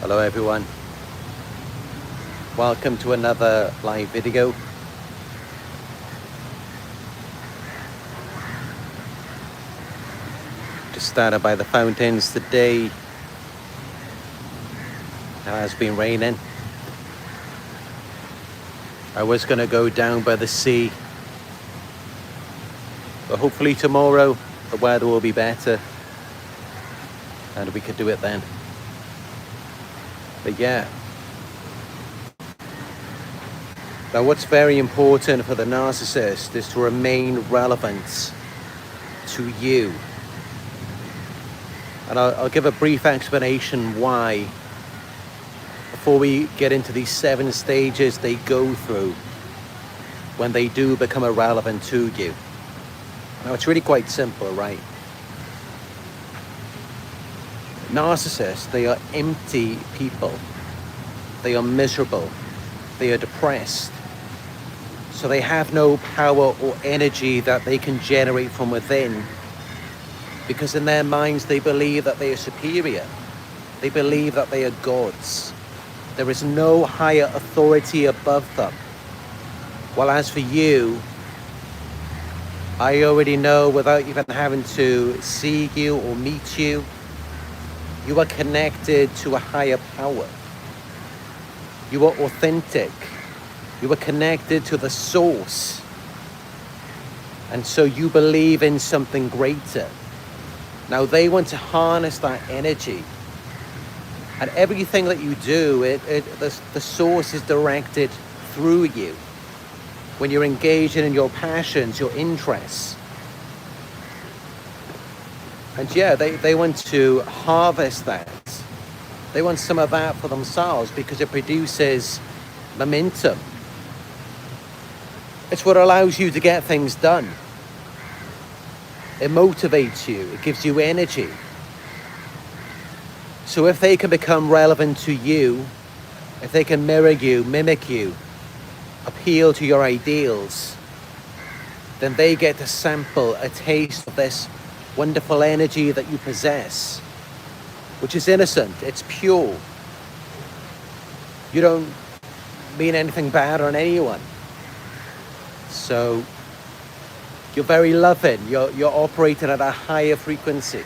Hello everyone, welcome to another live video. Just started by the fountains today. It has been raining. I was going to go down by the sea, but hopefully tomorrow the weather will be better and we could do it then. But yeah, now what's very important for the narcissist is to remain relevant to you. And I'll give a brief explanation why before we get into these 7 stages they go through when they do become irrelevant to you. Now it's really quite simple, right? Narcissists, they are empty people. They are miserable. They are depressed. So they have no power or energy that they can generate from within, because in their minds they believe that they are superior. They believe that they are gods. There is no higher authority above them. While as for you, I already know without even having to see you or meet you, you are connected to a higher power. You are authentic. You are connected to the source. And so you believe in something greater. Now they want to harness that energy. And everything that you do, the source is directed through you. When you're engaging in your passions, your interests. And yeah, they want to harvest that. They want some of that for themselves because it produces momentum. It's what allows you to get things done. It motivates you. It gives you energy. So if they can become relevant to you, if they can mirror you, mimic you, appeal to your ideals, then they get to sample a taste of this wonderful energy that you possess, which is innocent, it's pure. You don't mean anything bad on anyone. So you're very loving, you're operating at a higher frequency.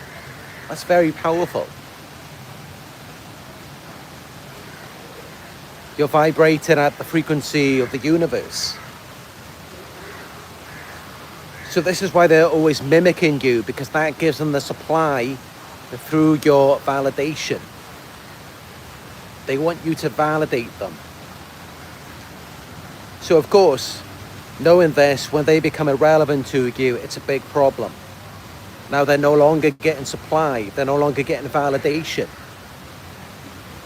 That's very powerful. You're vibrating at the frequency of the universe. So this is why they're always mimicking you, because that gives them the supply through your validation. They want you to validate them. So of course, knowing this, when they become irrelevant to you, it's a big problem. Now they're no longer getting supply. They're no longer getting validation.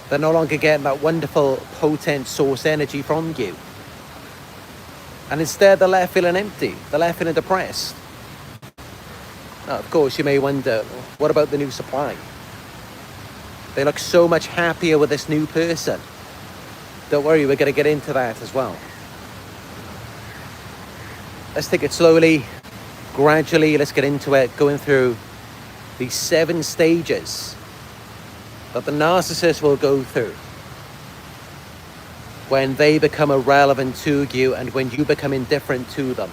They're no longer getting that wonderful, potent source energy from you. And instead they're left feeling empty. They're left feeling depressed. Now, of course, you may wonder, what about the new supply? They look so much happier with this new person. Don't worry, we're going to get into that as well. Let's take it slowly, gradually. Let's get into it, going through these 7 stages that the narcissist will go through when they become irrelevant to you and when you become indifferent to them.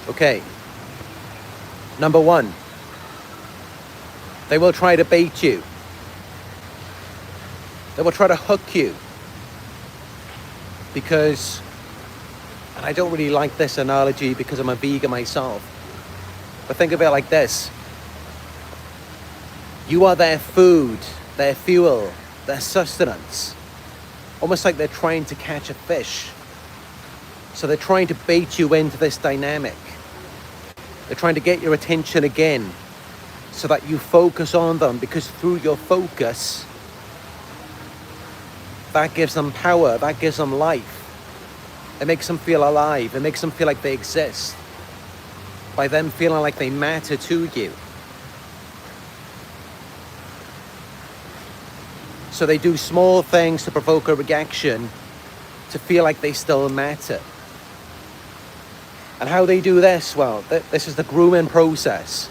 Okay. Number 1, they will try to bait you. They will try to hook you. Because, and I don't really like this analogy because I'm a vegan myself, but think of it like this. You are their food, their fuel, their sustenance. Almost like they're trying to catch a fish. So they're trying to bait you into this dynamic. They're trying to get your attention again so that you focus on them, because through your focus, that gives them power, that gives them life. It makes them feel alive. It makes them feel like they exist. By them feeling like they matter to you. So they do small things to provoke a reaction, to feel like they still matter. And how they do this? Well, this is the grooming process.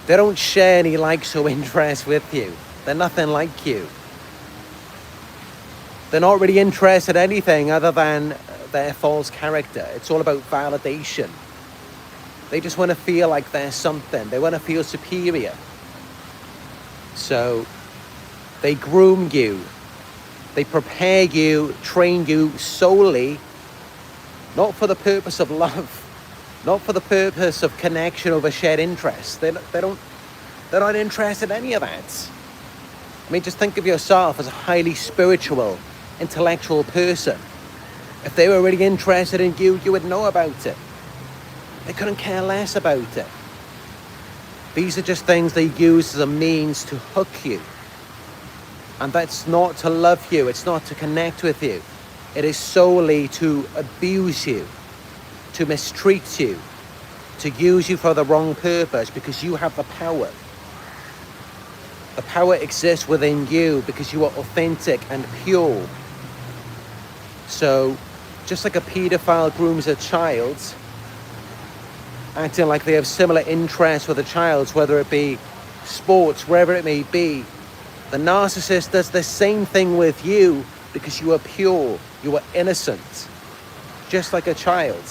They don't share any likes or interests with you. They're nothing like you. They're not really interested in anything other than their false character. It's all about validation. They just want to feel like they're something. They want to feel superior. So they groom you. They prepare you, train you solely, not for the purpose of love, not for the purpose of connection over shared interests. They're not interested in any of that. I mean, just think of yourself as a highly spiritual, intellectual person. If they were really interested in you, you would know about it. They couldn't care less about it. These are just things they use as a means to hook you. And that's not to love you. It's not to connect with you. It is solely to abuse you, to mistreat you, to use you for the wrong purpose because you have the power. The power exists within you because you are authentic and pure. So, just like a paedophile grooms a child, acting like they have similar interests with a child, whether it be sports, wherever it may be, the narcissist does the same thing with you because you are pure, you are innocent, just like a child.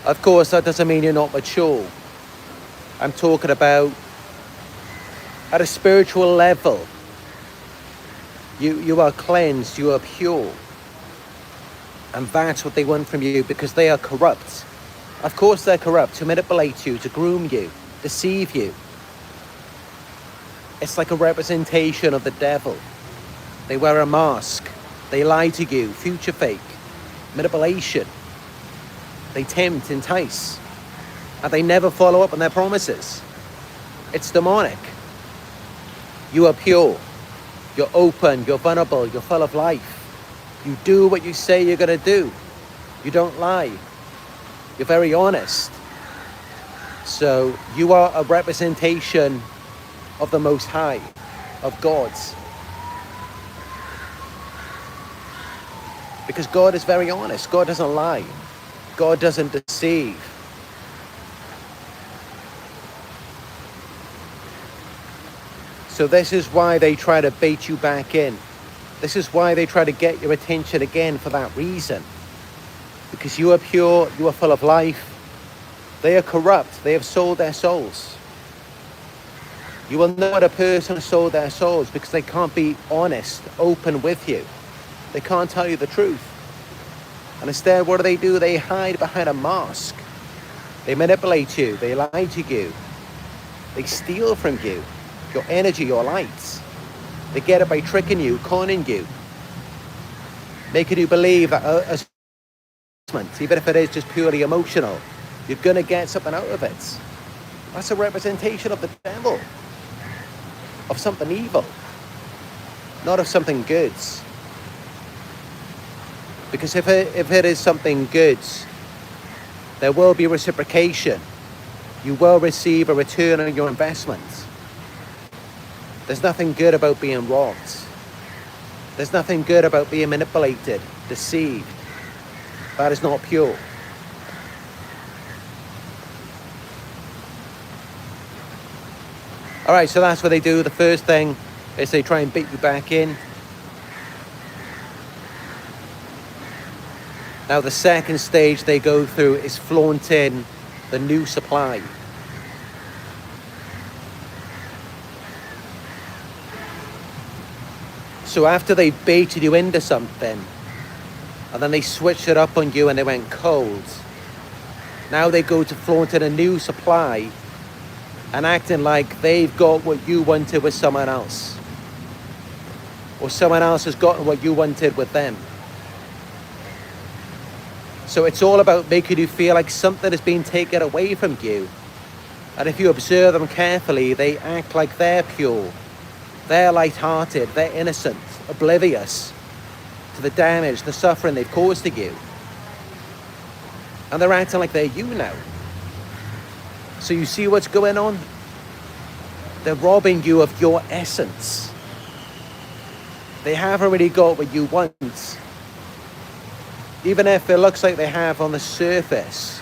Of course, that doesn't mean you're not mature. I'm talking about at a spiritual level. You are cleansed, you are pure. And that's what they want from you because they are corrupt. Of course they're corrupt, to manipulate you, to groom you, deceive you. It's like a representation of the devil. They wear a mask. They lie to you, future fake, manipulation. They tempt, entice, and they never follow up on their promises. It's demonic. You are pure. You're open, you're vulnerable, you're full of life. You do what you say you're going to do. You don't lie. You're very honest. So you are a representation of the Most High, of God's. Because God is very honest. God doesn't lie. God doesn't deceive. So this is why they try to bait you back in. This is why they try to get your attention again for that reason. Because you are pure, you are full of life. They are corrupt. They have sold their souls. You will know that a person has sold their souls because they can't be honest, open with you. They can't tell you the truth. And instead, what do? They hide behind a mask. They manipulate you. They lie to you. They steal from you your energy, your lights. They get it by tricking you, conning you, making you believe that even if it is just purely emotional, you're going to get something out of it. That's a representation of the devil, of something evil, not of something good. Because if it is something good, there will be reciprocation. You will receive a return on your investment. There's nothing good about being robbed. There's nothing good about being manipulated, deceived. That is not pure. All right, so that's what they do. The first thing is they try and beat you back in. Now, the second stage they go through is flaunting the new supply. So after they baited you into something, and then they switched it up on you and they went cold, now they go to flaunting a new supply and acting like they've got what you wanted with someone else, or someone else has gotten what you wanted with them. So it's all about making you feel like something is being taken away from you. And if you observe them carefully, they act like they're pure, they're light-hearted, they're innocent, oblivious to the damage, the suffering they've caused to you. And they're acting like they're you now. So you see what's going on? They're robbing you of your essence. They haven't really got what you want. Even if it looks like they have on the surface,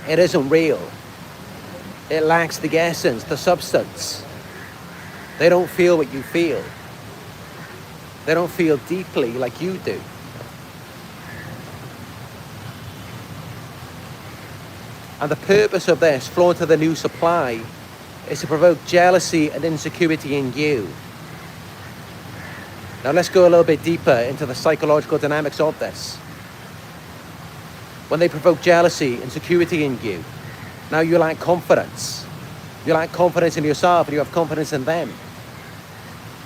it isn't real. It lacks the essence, the substance. They don't feel what you feel. They don't feel deeply like you do. And the purpose of this, flow into the new supply, is to provoke jealousy and insecurity in you. Now let's go a little bit deeper into the psychological dynamics of this. When they provoke jealousy, insecurity in you, now you lack confidence. You lack confidence in yourself and you have confidence in them.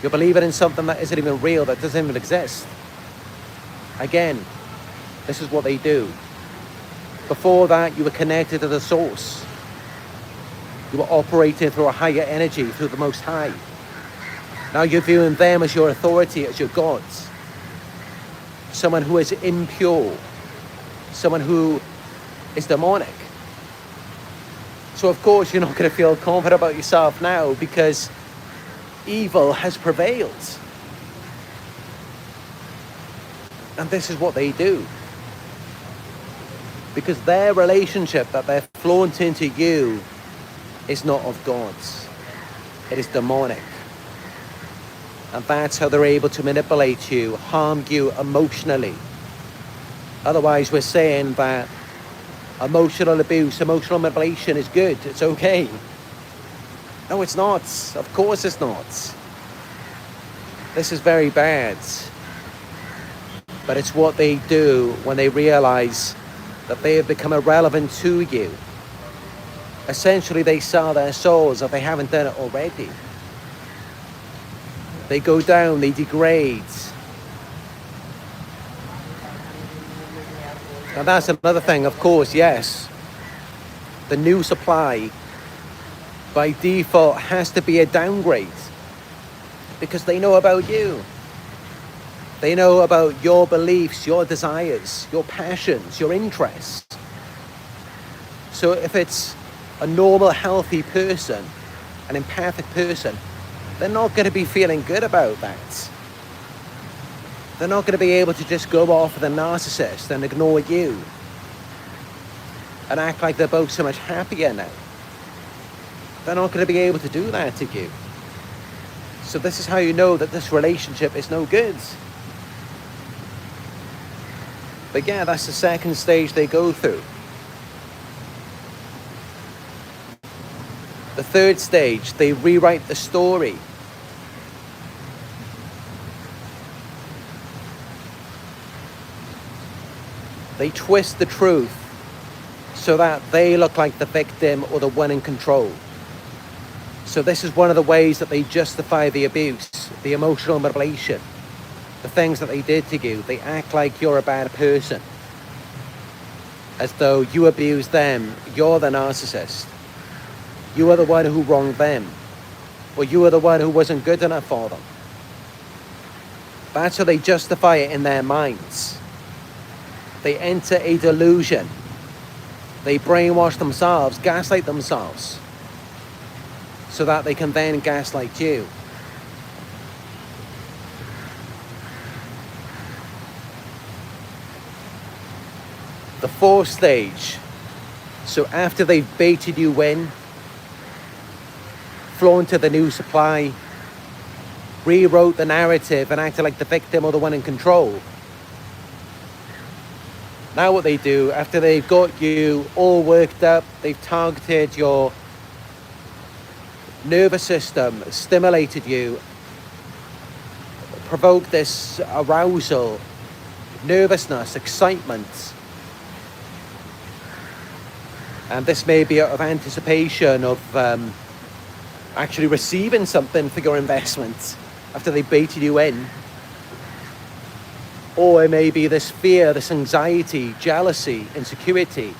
You're believing in something that isn't even real, that doesn't even exist. Again, this is what they do. Before that, you were connected to the source. You were operating through a higher energy, through the Most High. Now you're viewing them as your authority, as your gods. Someone who is impure. Someone who is demonic. So of course you're not going to feel confident about yourself now because evil has prevailed. And this is what they do. Because their relationship that they're flaunting into you is not of God's. It is demonic. And that's how they're able to manipulate you, harm you emotionally. Otherwise, we're saying that emotional abuse, emotional manipulation is good. It's okay. No, it's not. Of course it's not. This is very bad. But it's what they do when they realize that they have become irrelevant to you. Essentially, they sell their souls if they haven't done it already. They go down, they degrade. And that's another thing, of course, yes. The new supply, by default, has to be a downgrade. Because they know about you. They know about your beliefs, your desires, your passions, your interests. So if it's a normal, healthy person, an empathic person, they're not going to be feeling good about that. They're not going to be able to just go off with a narcissist and ignore you and act like they're both so much happier now. They're not going to be able to do that to you. So this is how you know that this relationship is no good. But yeah, that's the second stage they go through. The third stage, they rewrite the story. They twist the truth so that they look like the victim or the one in control. So this is one of the ways that they justify the abuse, the emotional manipulation, the things that they did to you. They act like you're a bad person, as though you abused them, you're the narcissist. You are the one who wronged them, or you are the one who wasn't good enough for them. That's how they justify it in their minds. They enter a delusion. They brainwash themselves, gaslight themselves, so that they can then gaslight you. The fourth stage. So after they've baited you in, flown to the new supply, rewrote the narrative and acted like the victim or the one in control. Now what they do, after they've got you all worked up, they've targeted your nervous system, stimulated you, provoked this arousal, nervousness, excitement. And this may be out of anticipation of actually receiving something for your investment after they baited you in. Or it may be this fear, this anxiety, jealousy, insecurity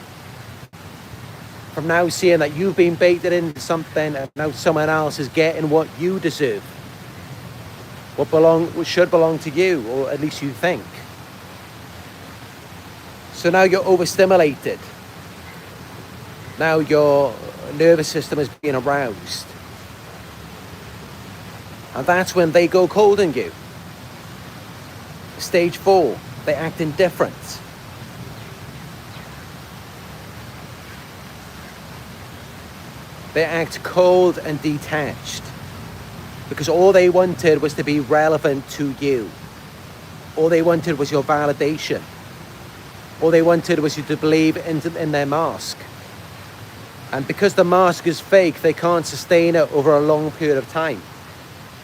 from now seeing that you've been baited into something and now someone else is getting what you deserve, what should belong to you, or at least you think. So now you're overstimulated. Now your nervous system is being aroused. And that's when they go cold on you. Stage 4, they act indifferent. They act cold and detached because all they wanted was to be relevant to you. All they wanted was your validation. All they wanted was you to believe in their mask. And because the mask is fake, they can't sustain it over a long period of time.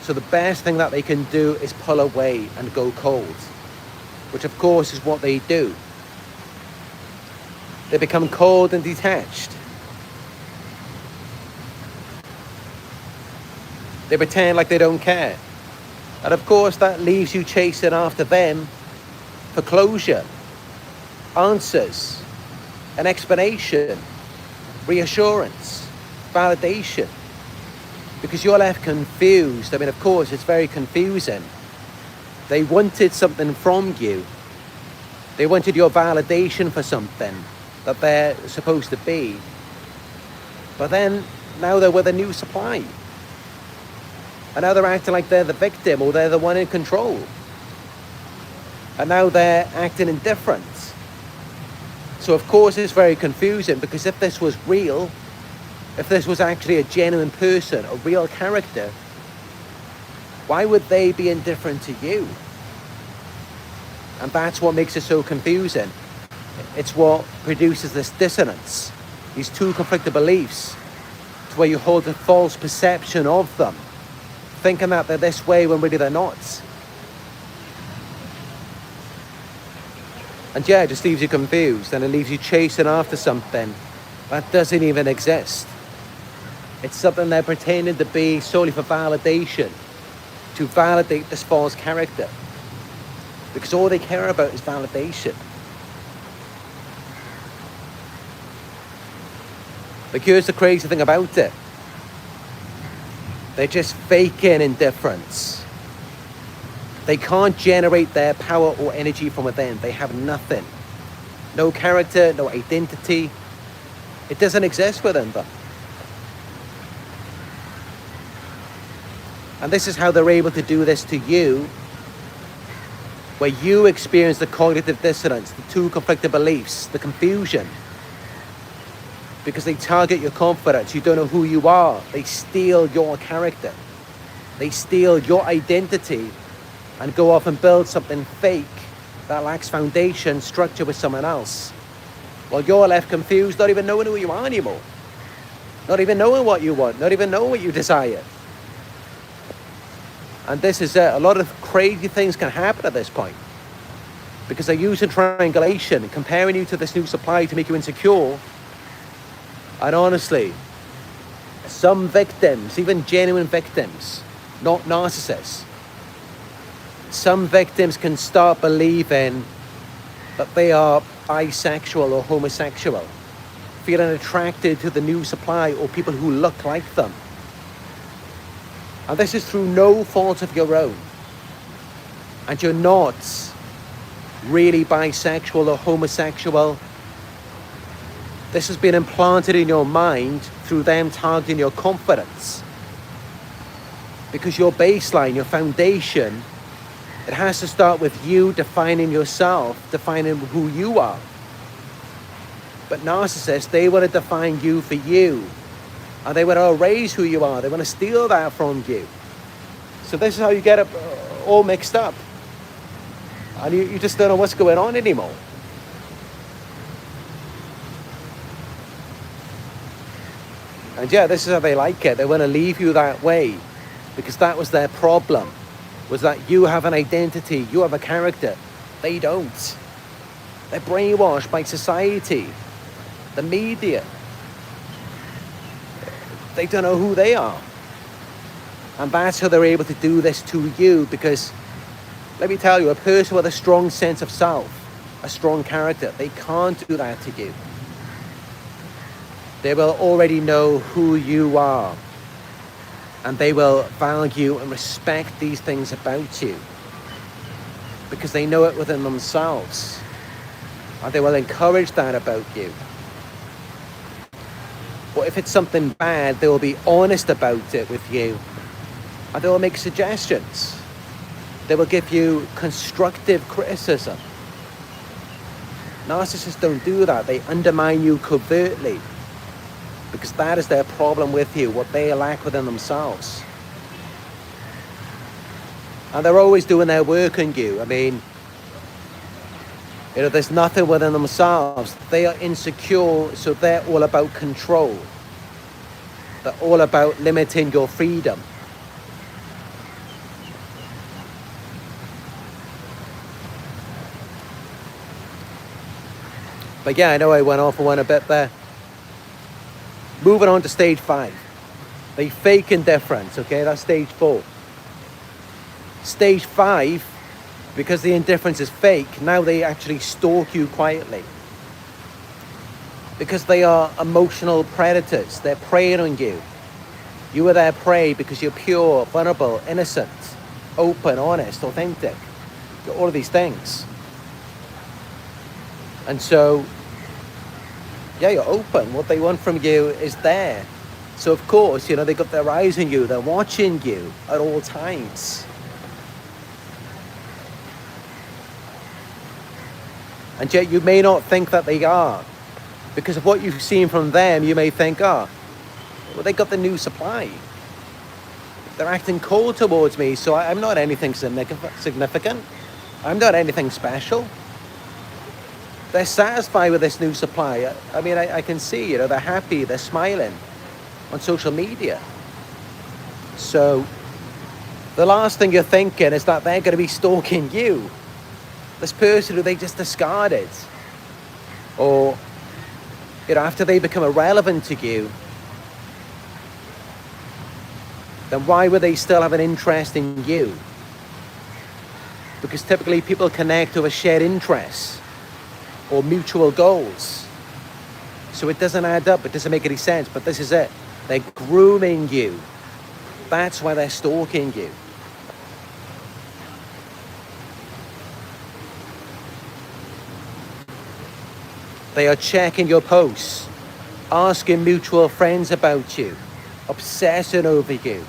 So the best thing that they can do is pull away and go cold, which of course is what they do. They become cold and detached. They pretend like they don't care. And of course that leaves you chasing after them for closure, answers, an explanation, reassurance, validation. Because you're left confused. I mean, of course, it's very confusing. They wanted something from you. They wanted your validation for something that they're supposed to be. But then, now they're with a new supply. And now they're acting like they're the victim or they're the one in control. And now they're acting indifferent. So of course it's very confusing, because if this was real, if this was actually a genuine person, a real character, why would they be indifferent to you? And that's what makes it so confusing. It's what produces this dissonance, these two conflicting beliefs, to where you hold a false perception of them, thinking that they're this way when really they're not. And yeah, it just leaves you confused, and it leaves you chasing after something that doesn't even exist. It's something they're pretending to be solely for validation, to validate this false character. Because all they care about is validation. But here's the crazy thing about it. They're just faking indifference. They can't generate their power or energy from within. They have nothing. No character, no identity. It doesn't exist within them. And this is how they're able to do this to you, where you experience the cognitive dissonance, the two conflicting beliefs, the confusion. Because they target your confidence. You don't know who you are. They steal your character. They steal your identity and go off and build something fake that lacks foundation, structure with someone else. While you're left confused, not even knowing who you are anymore. Not even knowing what you want, not even knowing what you desire. And this is it. A lot of crazy things can happen at this point. Because they're using triangulation, comparing you to this new supply to make you insecure. And honestly, some victims, even genuine victims, not narcissists, some victims can start believing that they are bisexual or homosexual, feeling attracted to the new supply or people who look like them. And this is through no fault of your own. And you're not really bisexual or homosexual. This has been implanted in your mind through them targeting your confidence. Because your baseline, your foundation, it has to start with you defining yourself, defining who you are. But narcissists, they want to define you for you. And they want to erase who you are. They want to steal that from you. So this is how you get it all mixed up. And you just don't know what's going on anymore. And yeah, this is how they like it. They want to leave you that way. Because that was their problem. Was that you have an identity, you have a character. They don't. They're brainwashed by society, the media. They don't know who they are. And that's how they're able to do this to you, because let me tell you, a person with a strong sense of self, a strong character, they can't do that to you. They will already know who you are. And they will value and respect these things about you. Because they know it within themselves. And they will encourage that about you. But if it's something bad, they will be honest about it with you. And they will make suggestions. They will give you constructive criticism. Narcissists don't do that. They undermine you covertly. because that is their problem with you, what they lack within themselves. And they're always doing their work on you. I mean, there's nothing within themselves. They are insecure, so they're all about control. They're all about limiting your freedom. But yeah, I know I went off on one a bit there. Moving on to stage 5. They fake indifference, okay? That's stage 4. Stage 5, because the indifference is fake, now they actually stalk you quietly. Because they are emotional predators. They're preying on you. You are their prey because you're pure, vulnerable, innocent, open, honest, authentic. You're all of these things. And so, yeah, you're open. What they want from you is there. So of course, they got their eyes on you. They're watching you at all times. And yet you may not think that they are. Because of what you've seen from them, you may think, well, they got the new supply. They're acting cold towards me, so I'm not anything significant. I'm not anything special. They're satisfied with this new supply. I mean, I can see, they're happy, they're smiling on social media. So the last thing you're thinking is that they're going to be stalking you. This person who they just discarded. Or, after they become irrelevant to you, then why would they still have an interest in you? Because typically people connect over shared interests or mutual goals. So it doesn't add up, it doesn't make any sense, but this is it. They're grooming you. That's why they're stalking you. They are checking your posts, asking mutual friends about you, obsessing over you.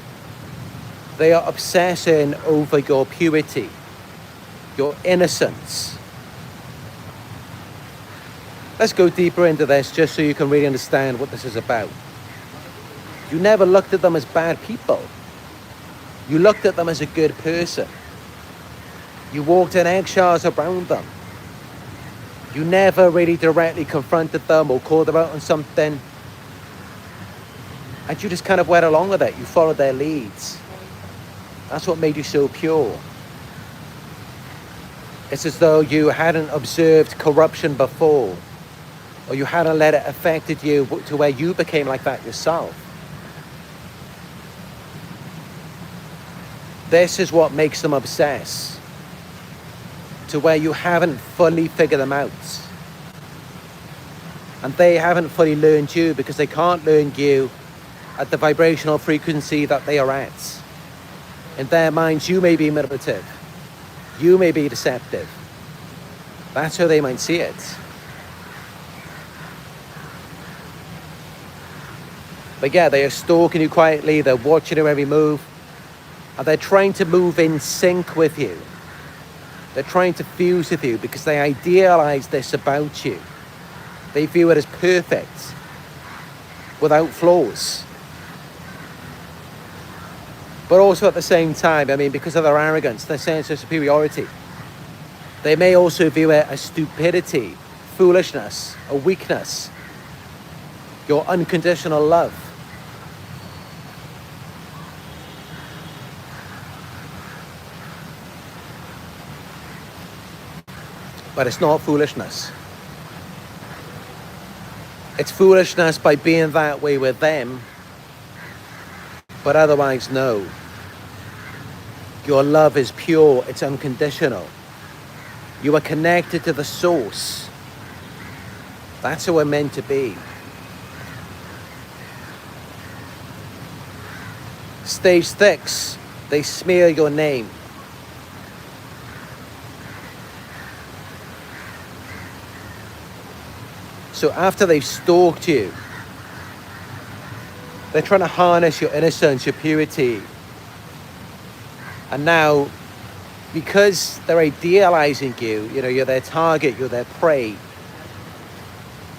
They are obsessing over your purity, your innocence. Let's go deeper into this just so you can really understand what this is about. You never looked at them as bad people. You looked at them as a good person. You walked in eggshells around them. You never really directly confronted them or called them out on something. And you just kind of went along with it. You followed their leads. That's what made you so pure. It's as though you hadn't observed corruption before, or you hadn't let it affect you to where you became like that yourself. This is what makes them obsess, to where you haven't fully figured them out. And they haven't fully learned you because they can't learn you at the vibrational frequency that they are at. In their minds, you may be manipulative. You may be deceptive. That's how they might see it. But yeah, they are stalking you quietly. They're watching your every move. And they're trying to move in sync with you. They're trying to fuse with you because they idealize this about you. They view it as perfect, without flaws. But also at the same time, I mean, because of their arrogance, their sense of superiority, they may also view it as stupidity, foolishness, a weakness, your unconditional love. But it's not foolishness. It's foolishness by being that way with them, but otherwise, no. Your love is pure, it's unconditional. You are connected to the source. That's how we're meant to be. Stage 6, they smear your name. So after they've stalked you, they're trying to harness your innocence, your purity. And now, because they're idealizing you, you're their target, you're their prey.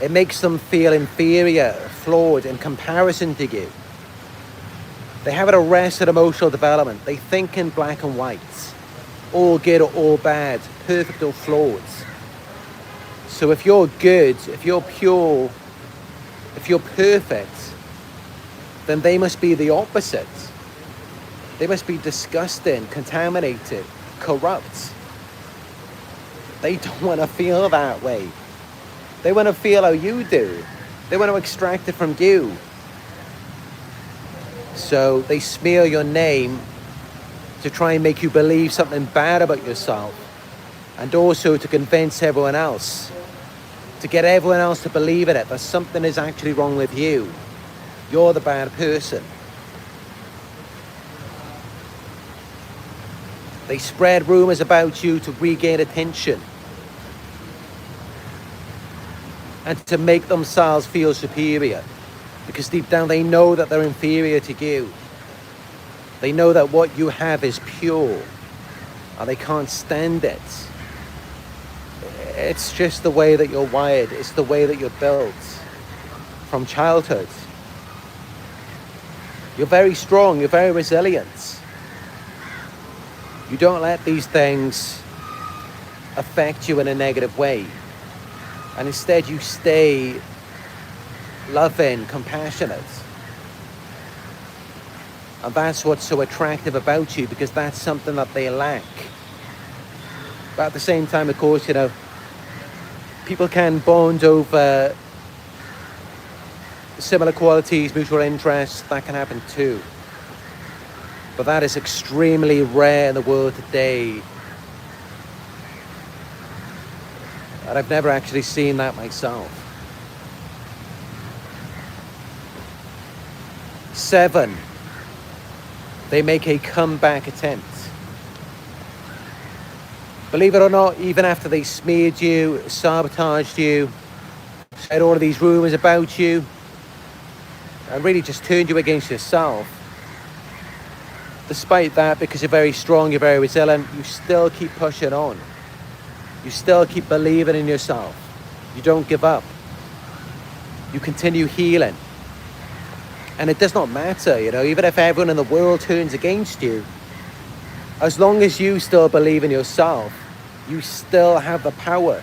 It makes them feel inferior, flawed in comparison to you. They have an arrested emotional development. They think in black and white, all good or all bad, perfect or flawed. So if you're good, if you're pure, if you're perfect, then they must be the opposite. They must be disgusting, contaminated, corrupt. They don't want to feel that way. They want to feel how you do. They want to extract it from you. So they smear your name to try and make you believe something bad about yourself, and also to convince everyone else, to get everyone else to believe in it, that something is actually wrong with you. You're the bad person. They spread rumors about you to regain attention and to make themselves feel superior, because deep down they know that they're inferior to you. They know that what you have is pure and they can't stand it. It's just the way that you're wired. It's the way that you're built from childhood. You're very strong. You're very resilient. You don't let these things affect you in a negative way. And instead you stay loving, compassionate. And that's what's so attractive about you, because that's something that they lack. But at the same time, of course, you know, people can bond over similar qualities, mutual interests. That can happen too. But that is extremely rare in the world today. And I've never actually seen that myself. 7, they make a comeback attempt. Believe it or not, even after they smeared you, sabotaged you, said all of these rumors about you, and really just turned you against yourself, despite that, because you're very strong, you're very resilient, you still keep pushing on. You still keep believing in yourself. You don't give up. You continue healing. And it does not matter, you know, even if everyone in the world turns against you, as long as you still believe in yourself, you still have the power.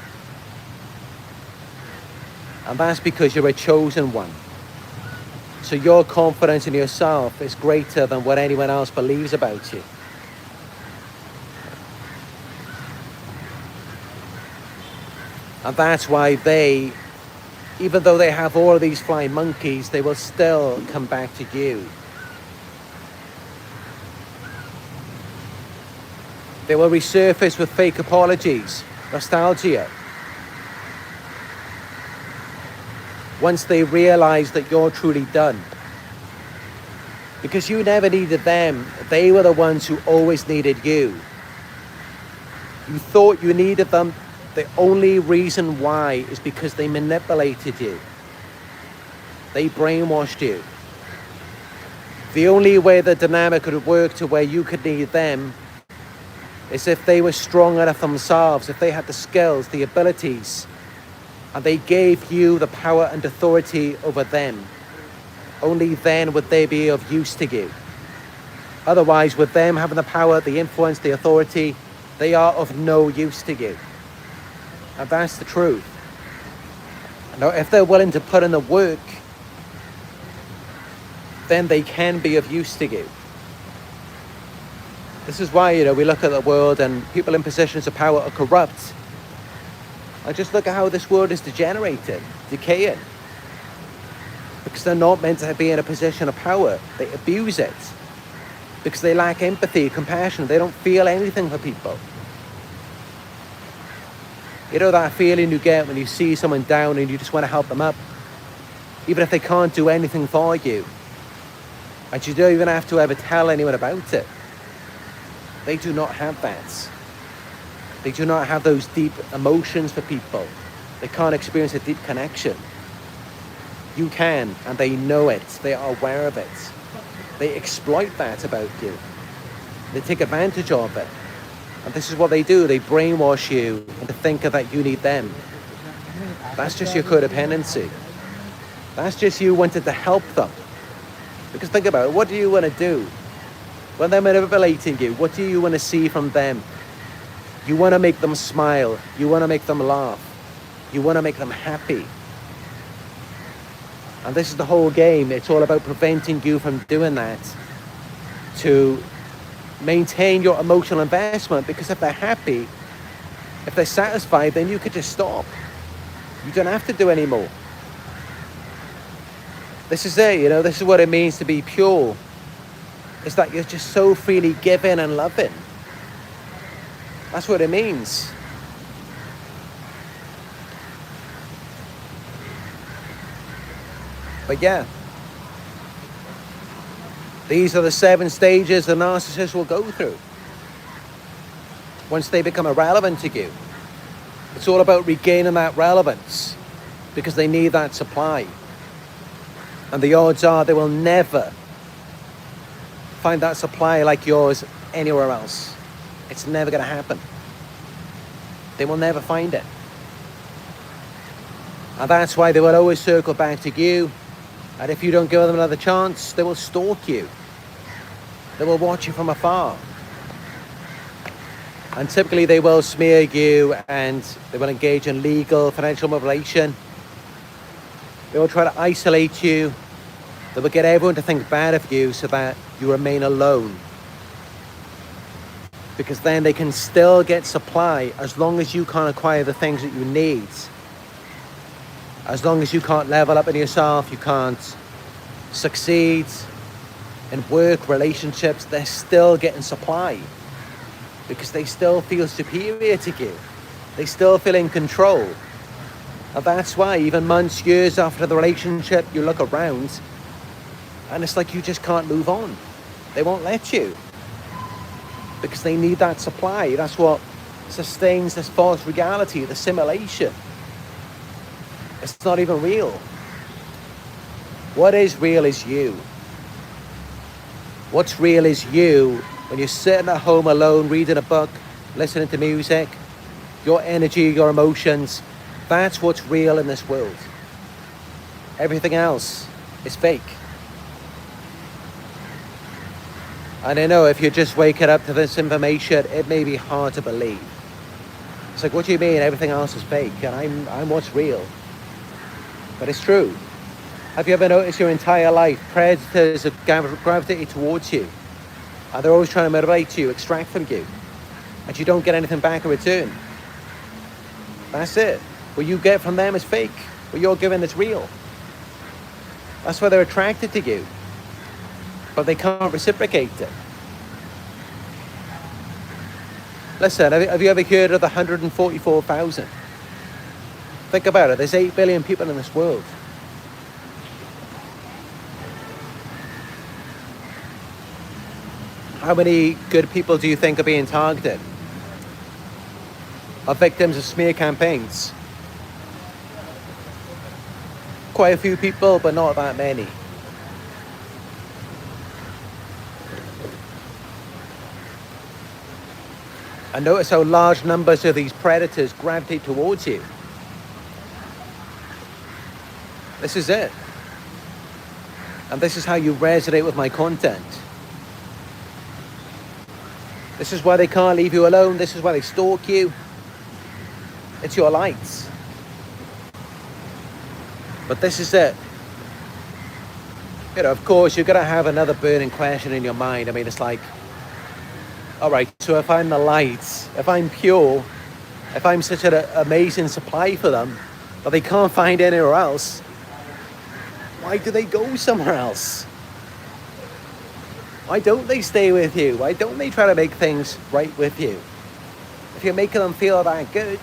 And that's because you're a chosen one. So your confidence in yourself is greater than what anyone else believes about you. And that's why they, even though they have all of these flying monkeys, they will still come back to you. They will resurface with fake apologies, nostalgia. Once they realize that you're truly done. Because you never needed them. They were the ones who always needed you. You thought you needed them. The only reason why is because they manipulated you. They brainwashed you. The only way the dynamic could work to where you could need them is if they were strong enough themselves, if they had the skills, the abilities, and they gave you the power and authority over them. Only then would they be of use to you. Otherwise, with them having the power, the influence, the authority, they are of no use to you. And that's the truth. Now, if they're willing to put in the work, then they can be of use to you. This is why, you know, we look at the world and people in positions of power are corrupt. And just look at how this world is degenerating, decaying. Because they're not meant to be in a position of power. They abuse it. Because they lack empathy, compassion. They don't feel anything for people. You know that feeling you get when you see someone down and you just want to help them up, even if they can't do anything for you. And you don't even have to ever tell anyone about it. They do not have that. They do not have those deep emotions for people. They can't experience a deep connection. You can, and they know it. They are aware of it. They exploit that about you. They take advantage of it. And this is what they do. They brainwash you into thinking that you need them. That's just your codependency. That's just you wanting to help them. Because think about it, what do you want to do? When they're manipulating you, what do you want to see from them? You want to make them smile. You want to make them laugh. You want to make them happy. And this is the whole game. It's all about preventing you from doing that, to maintain your emotional investment. Because if they're happy, if they're satisfied, then you could just stop. You don't have to do any more. This is it, you know, this is what it means to be pure. It's that you're just so freely giving and loving. That's what it means. But yeah, these are the 7 stages the narcissist will go through once they become irrelevant to you. It's all about regaining that relevance because they need that supply. And the odds are they will never find that supply like yours anywhere else. It's never going to happen. They will never find it. And that's why they will always circle back to you. And if you don't give them another chance, they will stalk you. They will watch you from afar. And typically they will smear you and they will engage in legal, financial manipulation. They will try to isolate you. They will get everyone to think bad of you so that you remain alone. Because then they can still get supply as long as you can't acquire the things that you need. As long as you can't level up in yourself, you can't succeed in work, relationships, they're still getting supply. Because they still feel superior to you. They still feel in control. And that's why even months, years after the relationship, you look around and it's like you just can't move on. They won't let you. Because they need that supply. That's what sustains this false reality, the simulation. It's not even real. What is real is you. What's real is you when you're sitting at home alone, reading a book, listening to music, your energy, your emotions. That's what's real in this world. Everything else is fake. And I know if you're just waking up to this information, it may be hard to believe. It's like, what do you mean everything else is fake? And I'm what's real. But it's true. Have you ever noticed your entire life, predators have gravitated towards you. And they're always trying to manipulate you, extract from you. And you don't get anything back in return. That's it. What you get from them is fake. What you're giving is real. That's why they're attracted to you. But they can't reciprocate it. Listen, have you ever heard of the 144,000? Think about it. There's 8 billion people in this world. How many good people do you think are being targeted? Are victims of smear campaigns? Quite a few people, but not that many. And notice how large numbers of these predators gravitate towards you. This is it. And this is how you resonate with my content. This is why they can't leave you alone. This is why they stalk you. It's your lights. But this is it. You know, of course, you're going to have another burning question in your mind. I mean, it's like, all right, so if I'm the lights, if I'm pure, if I'm such an amazing supply for them, but they can't find anywhere else, why do they go somewhere else? Why don't they stay with you? Why don't they try to make things right with you? If you're making them feel that good,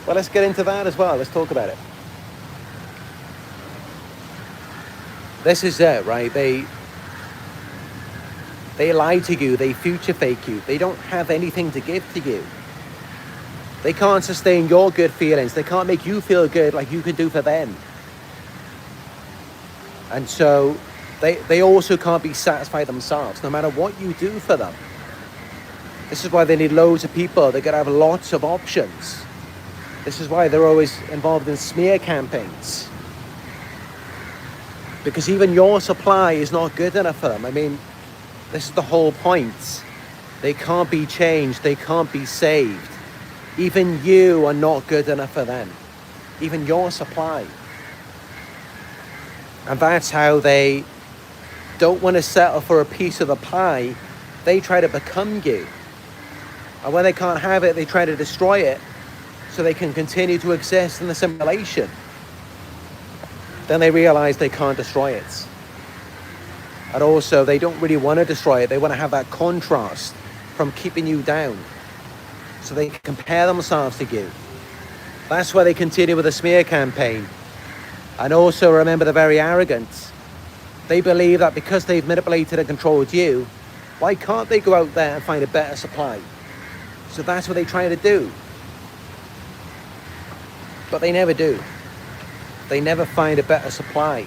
well, let's get into that as well. Let's talk about it. This is it, right? They lie to you. They future fake you. They don't have anything to give to you. They can't sustain your good feelings. They can't make you feel good like you can do for them. And so they also can't be satisfied themselves, no matter what you do for them. This is why they need loads of people. They're going to have lots of options. This is why they're always involved in smear campaigns. Because even your supply is not good enough for them. I mean, this is the whole point. They can't be changed. They can't be saved. Even you are not good enough for them. Even your supply. And that's how they don't want to settle for a piece of the pie. They try to become you. And when they can't have it, they try to destroy it so they can continue to exist in the simulation. Then they realize they can't destroy it. And also, they don't really want to destroy it. They want to have that contrast from keeping you down so they can compare themselves to you. That's why they continue with the smear campaign. And also, remember, they're very arrogant. They believe that because they've manipulated and controlled you, why can't they go out there and find a better supply? So that's what they try to do. But they never do. They never find a better supply.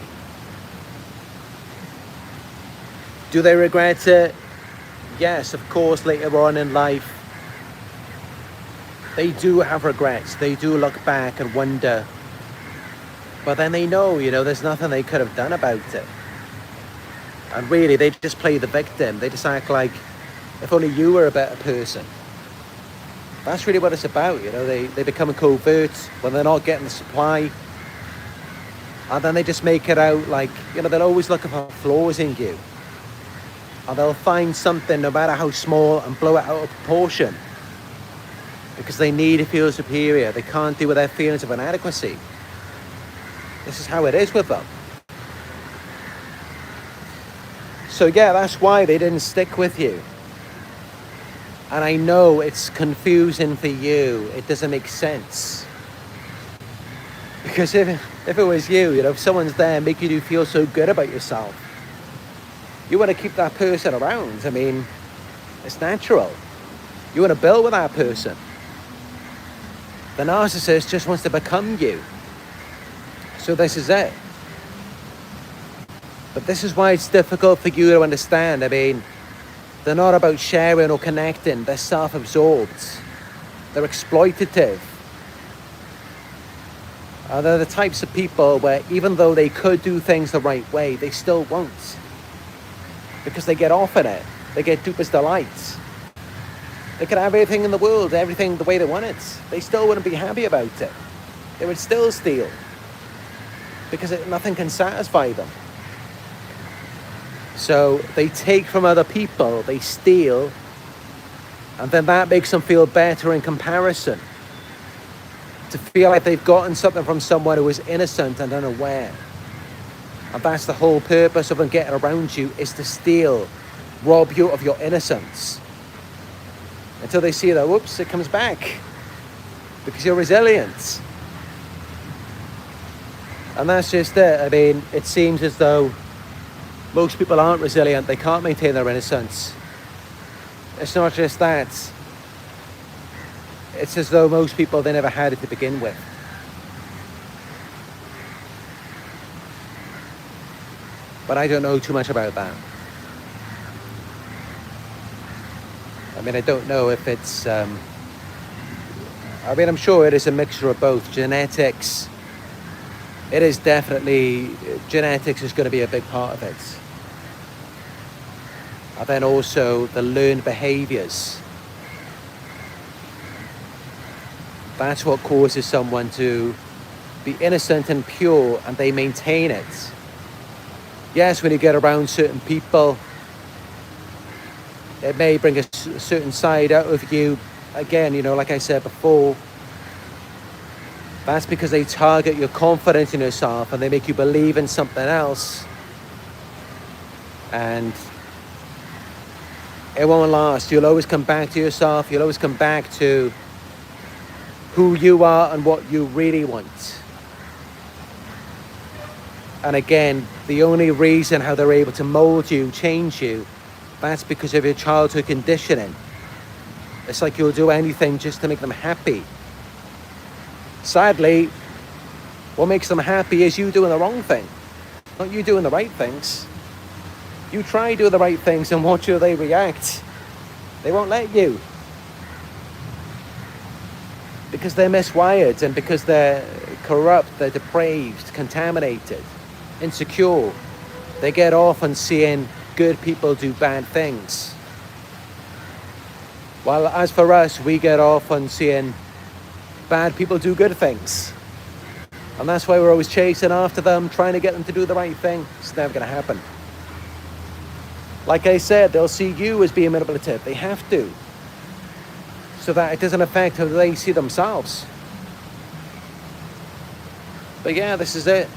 Do they regret it? Yes, of course, later on in life. They do have regrets. They do look back and wonder. But then they know, there's nothing they could have done about it. And really, they just play the victim. They just act like, if only you were a better person. That's really what it's about, They become covert when they're not getting the supply. And then they just make it out like, they're always looking for flaws in you. And they'll find something, no matter how small, and blow it out of proportion. Because they need to feel superior. They can't deal with their feelings of inadequacy. This is how it is with them. So yeah, that's why they didn't stick with you. And I know it's confusing for you. It doesn't make sense. Because if it was you, if someone's there making you feel so good about yourself, you want to keep that person around. I mean, it's natural. You want to build with that person. The narcissist just wants to become you. So this is it. But this is why it's difficult for you to understand. I mean, they're not about sharing or connecting. They're self-absorbed. They're exploitative. They're the types of people where even though they could do things the right way, they still won't. Because they get off in it. They get duper's delights. They could have everything in the world, everything the way they want it. They still wouldn't be happy about it. They would still steal. Because nothing can satisfy them. So they take from other people, they steal, and then that makes them feel better in comparison. To feel like they've gotten something from someone who is innocent and unaware. And that's the whole purpose of them getting around you, is to steal, rob you of your innocence. Until they see that, whoops, it comes back. Because you're resilient. And that's just it. I mean, it seems as though most people aren't resilient. They can't maintain their innocence. It's not just that. It's as though most people, they never had it to begin with. But I don't know too much about that. I mean, I don't know if it's... I'm sure it is a mixture of both. Genetics. It is definitely... Genetics is going to be a big part of it. And then also the learned behaviors. That's what causes someone to be innocent and pure, and they maintain it. Yes, when you get around certain people, it may bring a certain side out of you. Again, like I said before, that's because they target your confidence in yourself and they make you believe in something else. And it won't last. You'll always come back to yourself. You'll always come back to who you are and what you really want. And again, the only reason how they're able to mold you, change you, that's because of your childhood conditioning. It's like you'll do anything just to make them happy. Sadly, what makes them happy is you doing the wrong thing, not you doing the right things. You try doing the right things and watch how they react. They won't let you. because they're miswired and because they're corrupt, they're depraved, contaminated, insecure. They get off on seeing good people do bad things. While as for us, we get off on seeing bad people do good things. And that's why we're always chasing after them, trying to get them to do the right thing. It's never going to happen. Like I said, they'll see you as being manipulative. They have to. So that it doesn't affect how they see themselves. But yeah, this is it.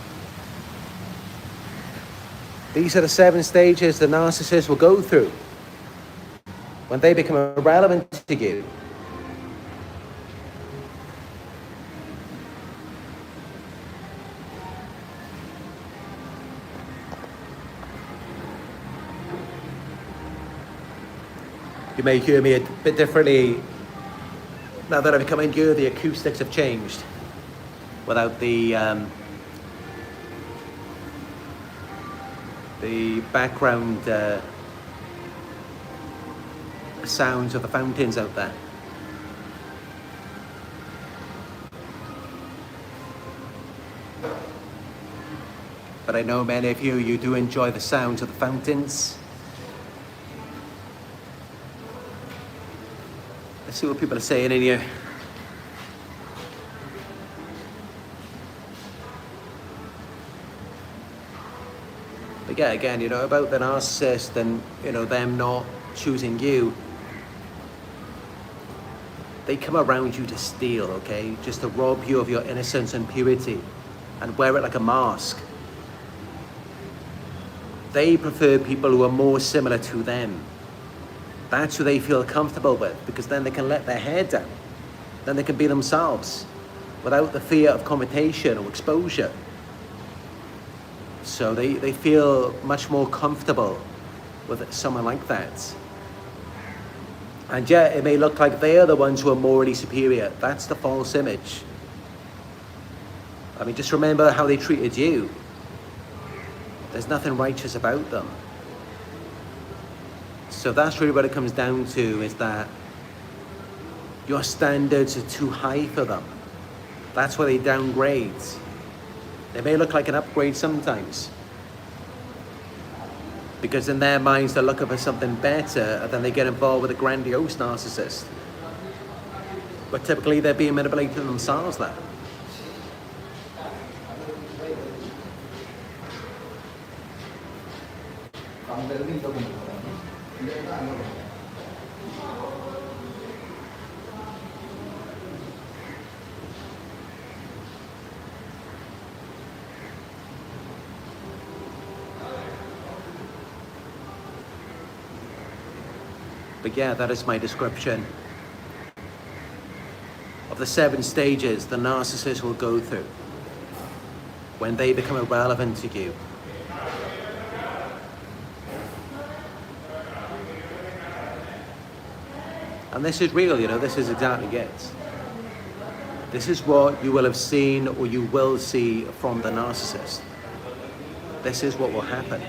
These are the 7 stages the narcissist will go through when they become irrelevant to you. You may hear me a bit differently now that I've come in here. The acoustics have changed without the background sounds of the fountains out there. But I know many of you do enjoy the sounds of the fountains. Let's see what people are saying in here. But yeah, again, about the narcissist and, them not choosing you. They come around you to steal, okay? Just to rob you of your innocence and purity and wear it like a mask. They prefer people who are more similar to them. That's who they feel comfortable with, because then they can let their hair down. Then they can be themselves without the fear of confrontation or exposure. So they feel much more comfortable with someone like that. And yeah, it may look like they are the ones who are morally superior. That's the false image. I mean, just remember how they treated you. There's nothing righteous about them. So that's really what it comes down to, is that your standards are too high for them. That's why they downgrade. They may look like an upgrade sometimes, because in their minds they're looking for something better, and then they get involved with a grandiose narcissist. But typically they're being manipulated themselves there. But yeah, that is my description of the 7 stages the narcissist will go through when they become irrelevant to you. And this is real, this is exactly it. This is what you will have seen or you will see from the narcissist. This is what will happen.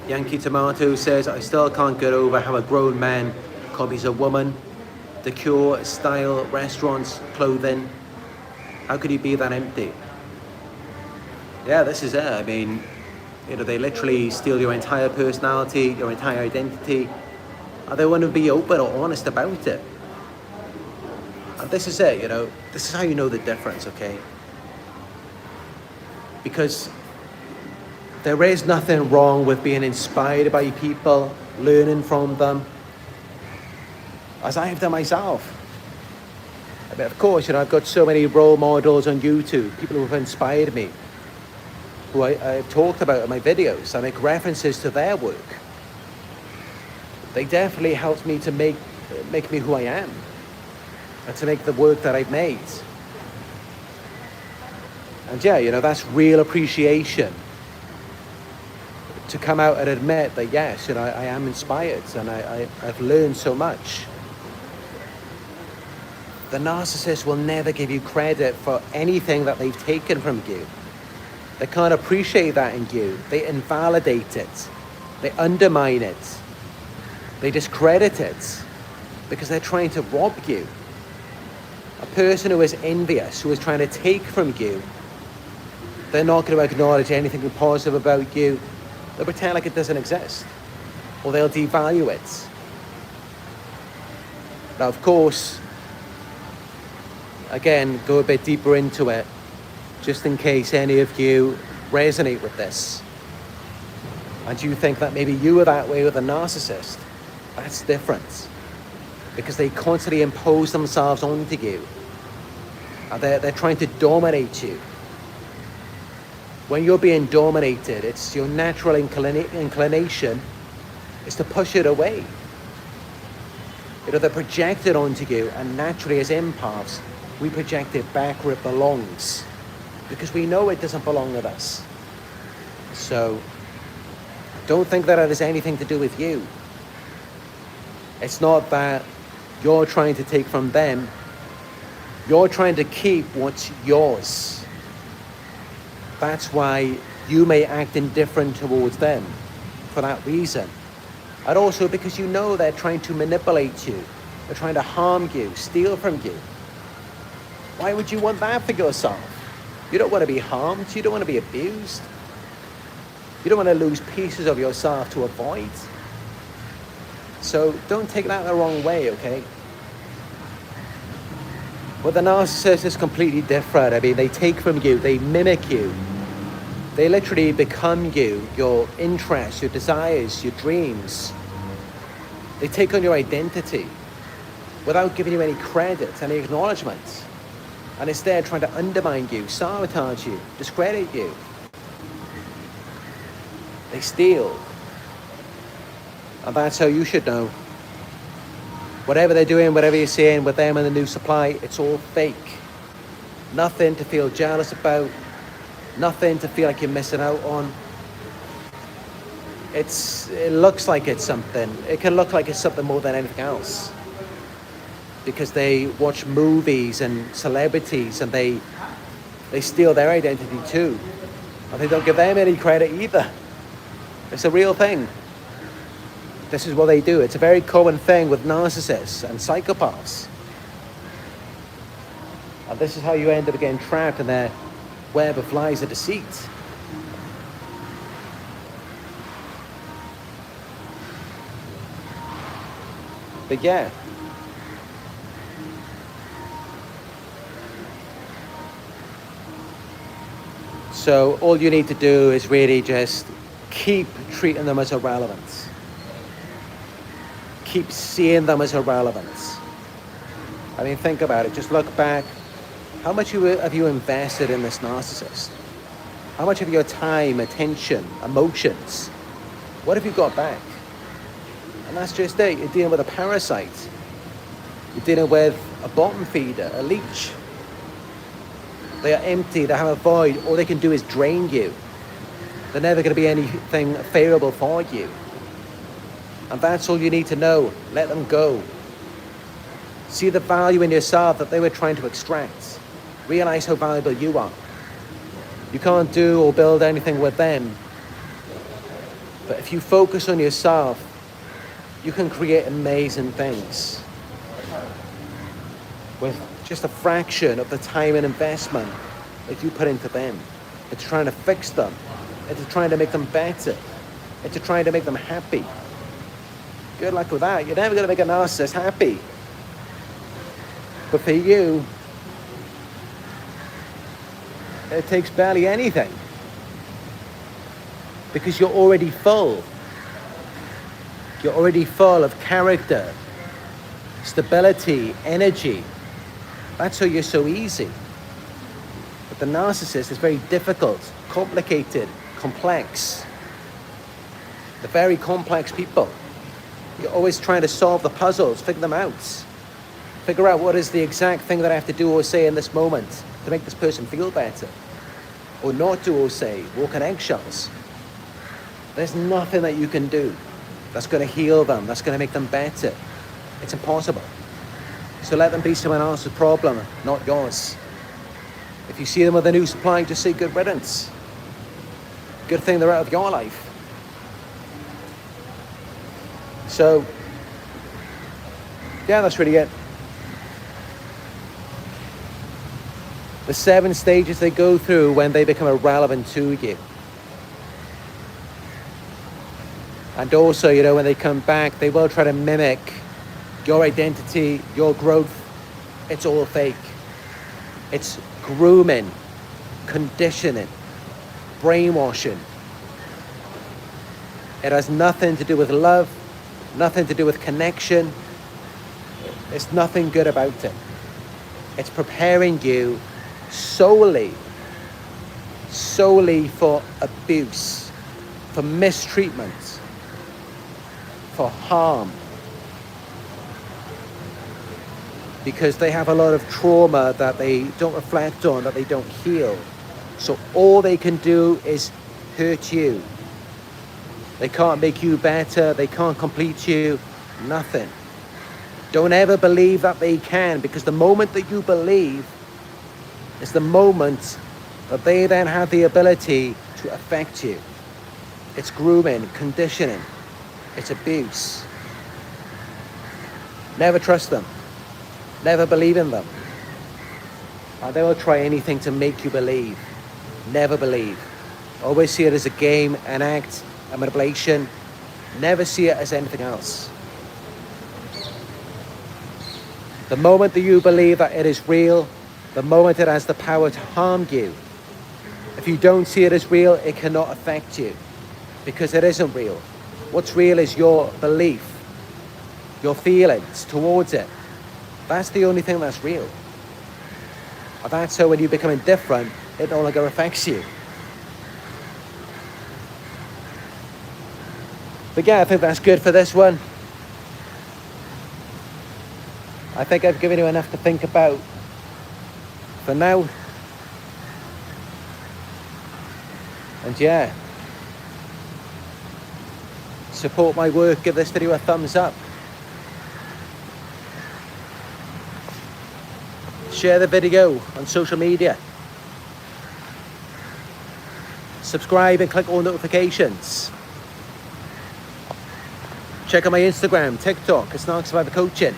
Yankee Tomato says, I still can't get over how a grown man copies a woman, decor, style, restaurants, clothing. How could he be that empty? Yeah, this is it. I mean, they literally steal your entire personality, your entire identity, and they want to be open or honest about it. And this is it, this is how you know the difference, okay? Because there is nothing wrong with being inspired by people, learning from them, as I have done myself. I mean, of course, I've got so many role models on YouTube, people who have inspired me, who I've talked about in my videos. I make references to their work. They definitely helped me to make me who I am, and to make the work that I've made. And yeah, that's real appreciation. To come out and admit that, yes, I am inspired and I've learned so much. The narcissist will never give you credit for anything that they've taken from you. They can't appreciate that in you. They invalidate it. They undermine it. They discredit it because they're trying to rob you. A person who is envious, who is trying to take from you, they're not going to acknowledge anything positive about you. They'll pretend like it doesn't exist, or they'll devalue it. Now, of course, again, go a bit deeper into it, just in case any of you resonate with this, and you think that maybe you are that way with a narcissist. That's different, because they constantly impose themselves onto you, and they're trying to dominate you. When you're being dominated, it's your natural inclination is to push it away. They're projected onto you, and naturally as empaths, we project it back where it belongs, because we know it doesn't belong with us. So don't think that it has anything to do with you. It's not that you're trying to take from them. You're trying to keep what's yours. That's why you may act indifferent towards them, for that reason. And also because you know they're trying to manipulate you. They're trying to harm you, steal from you. Why would you want that for yourself? You don't want to be harmed. You don't want to be abused. You don't want to lose pieces of yourself to avoid. So don't take that the wrong way, okay? Well, the narcissist is completely different. I mean, they take from you, they mimic you. They literally become you, your interests, your desires, your dreams. They take on your identity without giving you any credit, any acknowledgement. And instead trying to undermine you, sabotage you, discredit you. They steal. And that's how you should know. Whatever they're doing, whatever you're seeing with them and the new supply, it's all fake. Nothing to feel jealous about. Nothing to feel like you're missing out on. It looks like it's something. It can look like it's something more than anything else. Because they watch movies and celebrities and they steal their identity too. And they don't give them any credit either. It's a real thing. This is what they do. It's a very common thing with narcissists and psychopaths. And this is how you end up getting trapped in their web of lies and deceit. But yeah. So all you need to do is really just keep treating them as irrelevant. Keep seeing them as irrelevant. I mean, think about it. Just look back. How much have you invested in this narcissist? How much of your time, attention, emotions? What have you got back? And that's just it. You're dealing with a parasite. You're dealing with a bottom feeder, a leech. They are empty, they have a void. All they can do is drain you. They're never going to be anything favorable for you. And that's all you need to know. Let them go. See the value in yourself that they were trying to extract. Realize how valuable you are. You can't do or build anything with them. But if you focus on yourself, you can create amazing things. With just a fraction of the time and investment that you put into them. It's trying to fix them. It's trying to make them better. It's trying to make them happy. Good luck with that. You're never going to make a narcissist happy. But for you, it takes barely anything. Because you're already full. You're already full of character, stability, energy. That's how you're so easy. But the narcissist is very difficult, complicated, complex. They're very complex people. You're always trying to solve the puzzles, figure them out. Figure out what is the exact thing that I have to do or say in this moment to make this person feel better. Or not do or say, walk on eggshells. There's nothing that you can do that's going to heal them, that's going to make them better. It's impossible. So let them be someone else's problem, not yours. If you see them with a new supply, just say good riddance. Good thing they're out of your life. So, yeah, that's really it. The 7 stages they go through when they become irrelevant to you. And also, you know, when they come back, they will try to mimic your identity, your growth. It's all fake. It's grooming, conditioning, brainwashing. It has nothing to do with love, nothing to do with connection. There's nothing good about it. It's preparing you solely for abuse, for mistreatment, for harm. Because they have a lot of trauma that they don't reflect on, that they don't heal. So all they can do is hurt you. They can't make you better, they can't complete you, nothing. Don't ever believe that they can, because the moment that you believe is the moment that they then have the ability to affect you. It's grooming, conditioning, it's abuse. Never trust them. Never believe in them. And they will try anything to make you believe. Never believe. Always see it as a game, an act, a manipulation. Never see it as anything else. The moment that you believe that it is real, the moment it has the power to harm you, if you don't see it as real, it cannot affect you, because it isn't real. What's real is your belief, your feelings towards it. That's the only thing that's real. And that's how when you become indifferent, it no longer affects you. But yeah, I think that's good for this one. I think I've given you enough to think about for now. And yeah, support my work, give this video a thumbs up. Share the video on social media. Subscribe and click all notifications. Check out my Instagram, TikTok, it's Narc Survivor Coaching.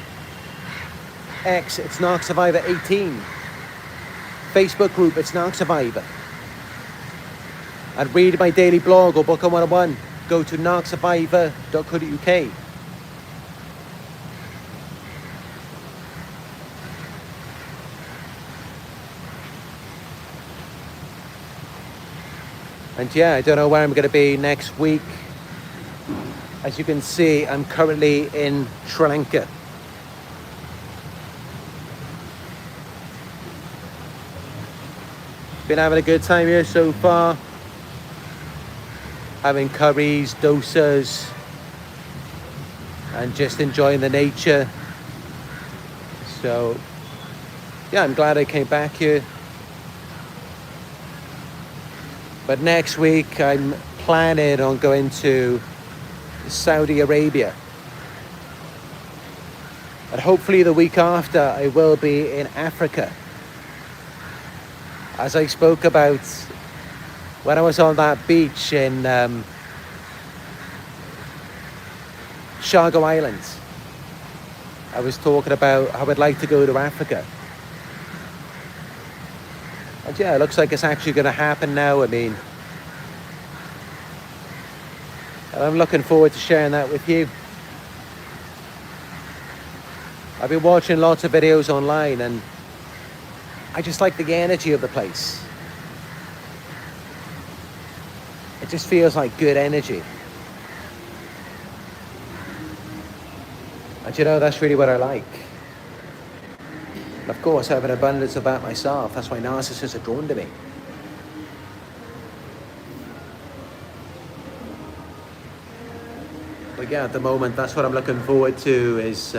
X, it's Narc Survivor 18. Facebook group, it's Narc Survivor. And read my daily blog or book on 101, go to narcsurvivor.co.uk. And yeah, I don't know where I'm going to be next week. As you can see, I'm currently in Sri Lanka. Been having a good time here so far. Having curries, dosas, and just enjoying the nature. So, yeah, I'm glad I came back here. But next week, I'm planning on going to Saudi Arabia. And hopefully the week after, I will be in Africa. As I spoke about when I was on that beach in Shargo Islands. I was talking about how I'd like to go to Africa. And yeah, it looks like it's actually going to happen now. I mean, and I'm looking forward to sharing that with you. I've been watching lots of videos online and I just like the energy of the place. It just feels like good energy. And you know, that's really what I like. And of course, I have an abundance of that myself. That's why narcissists are drawn to me. But yeah, at the moment, that's what I'm looking forward to is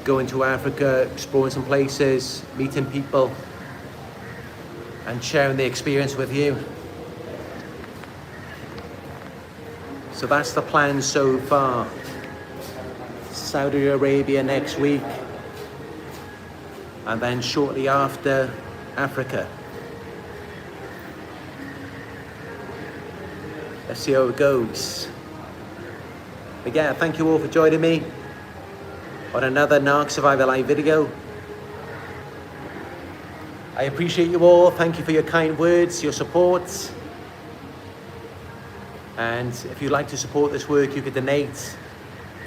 going to Africa, exploring some places, meeting people, and sharing the experience with you. So that's the plan so far. Saudi Arabia next week, and then shortly after, Africa. Let's see how it goes. But yeah, thank you all for joining me on another Narc Survivor live video. I appreciate you all. Thank you for your kind words, your support. And if you'd like to support this work, you could donate.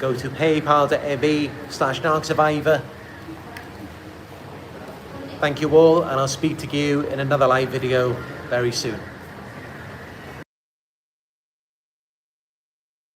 Go to paypal.me/narcsurvivor. Thank you all, and I'll speak to you in another live video very soon.